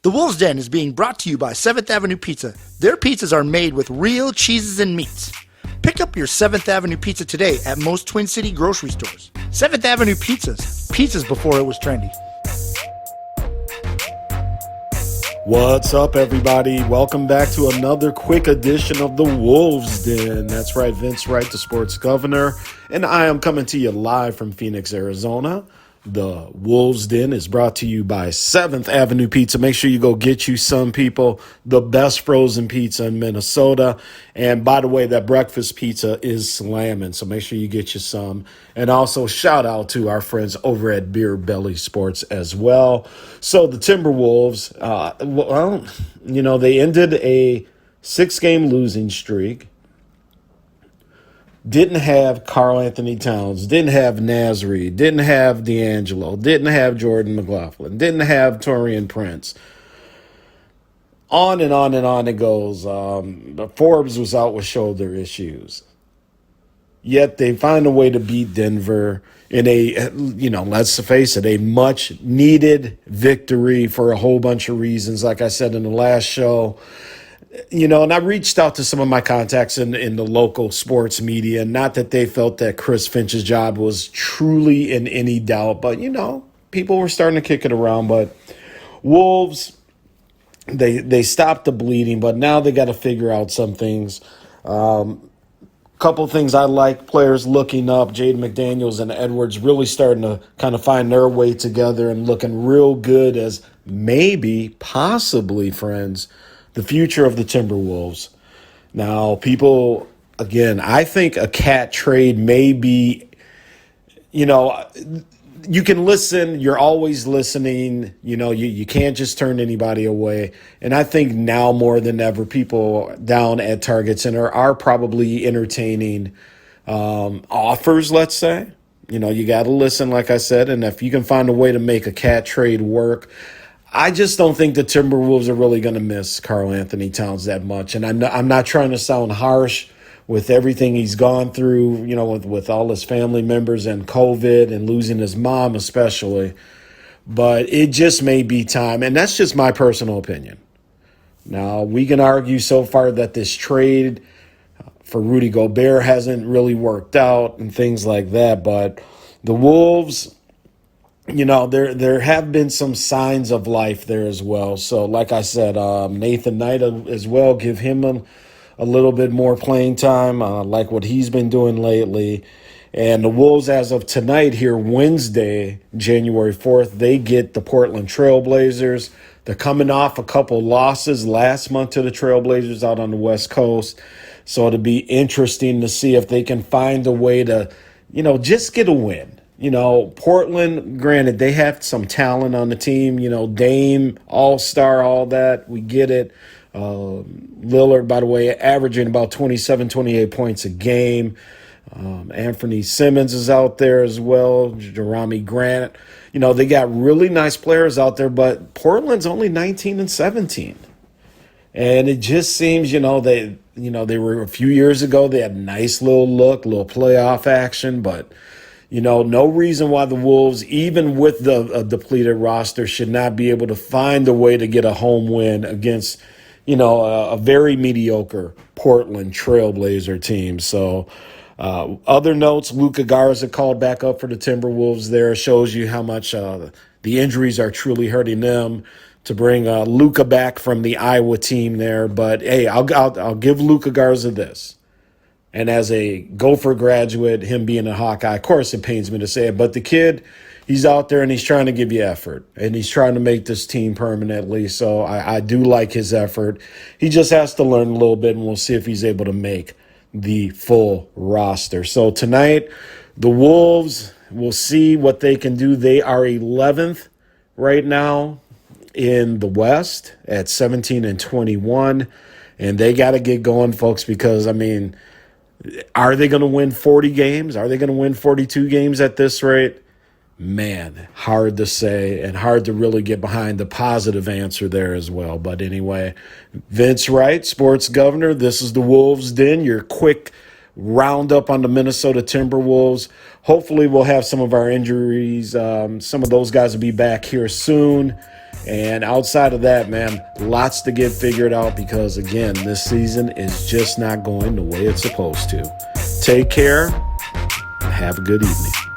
The Wolves Den is being brought to you by 7th Avenue Pizza. Their pizzas are made with real cheeses and meats. Pick up your 7th Avenue Pizza today at most Twin City grocery stores. 7th Avenue Pizzas. Pizzas before it was trendy. What's up, everybody? Welcome back to another quick edition of the Wolves Den. That's right, Vince Wright, the sports governor, and I am coming to you live from Phoenix, Arizona. The Wolves Den is brought to you by 7th Avenue Pizza. Make sure you go get you some, people. The best frozen pizza in Minnesota. And by the way, that breakfast pizza is slamming, so make sure you get you some. And also shout out to our friends over at Beer Belly Sports as well. So the Timberwolves, they ended a 6-game losing streak. Didn't have Karl Anthony Towns, didn't have Nasri, didn't have D'Angelo, didn't have Jordan McLaughlin, didn't have Taurean Prince. On and on and on it goes. Forbes was out with shoulder issues. Yet they find a way to beat Denver in let's face it, a much needed victory for a whole bunch of reasons. Like I said in the last show, and I reached out to some of my contacts in the local sports media, not that they felt that Chris Finch's job was truly in any doubt, but, people were starting to kick it around. But Wolves, they stopped the bleeding, but now they got to figure out some things. Couple things I like, players looking up, Jaden McDaniels and Edwards really starting to kind of find their way together and looking real good as possibly, friends, the future of the Timberwolves. Now, people, again, I think a cat trade may be, you can listen. You're always listening. You can't just turn anybody away. And I think now more than ever, people down at Target Center are probably entertaining offers, let's say. You got to listen, like I said. And if you can find a way to make a cat trade work, I just don't think the Timberwolves are really going to miss Karl Anthony Towns that much. And I'm not trying to sound harsh with everything he's gone through, with all his family members and COVID and losing his mom especially. But it just may be time. And that's just my personal opinion. Now, we can argue so far that this trade for Rudy Gobert hasn't really worked out and things like that. But the Wolves, there have been some signs of life there as well. So, like I said, Nathan Knight as well, give him a little bit more playing time, like what he's been doing lately. And the Wolves, as of tonight here, Wednesday, January 4th, they get the Portland Trail Blazers. They're coming off a couple losses last month to the Trail Blazers out on the West Coast. So it'll be interesting to see if they can find a way to, just get a win. Portland, granted, they have some talent on the team, Dame, All-Star, all that. We get it. Lillard, by the way, averaging about 27, 28 points a game. Anthony Simmons is out there as well. Jerami Grant. They got really nice players out there, but Portland's only 19 and 17. And it just seems, they were a few years ago, they had a nice little playoff action, but no reason why the Wolves, even with the depleted roster, should not be able to find a way to get a home win against, a very mediocre Portland Trailblazer team. So other notes, Luka Garza called back up for the Timberwolves there. Shows you how much the injuries are truly hurting them to bring Luka back from the Iowa team there. But, hey, I'll give Luka Garza this. And as a Gopher graduate, him being a Hawkeye, of course it pains me to say it, but the kid, he's out there and he's trying to give you effort. And he's trying to make this team permanently. So I do like his effort. He just has to learn a little bit, and we'll see if he's able to make the full roster. So tonight, the Wolves, we'll see what they can do. They are 11th right now in the West at 17 and 21. And they got to get going, folks, because, are they going to win 40 games? Are they going to win 42 games at this rate? Man, hard to say and hard to really get behind the positive answer there as well. But anyway, Vince Wright, sports governor. This is the Wolves Den, your quick roundup on the Minnesota Timberwolves. Hopefully we'll have some of our injuries. Some of those guys will be back here soon. And outside of that, man, lots to get figured out because, again, this season is just not going the way it's supposed to. Take care. Have a good evening.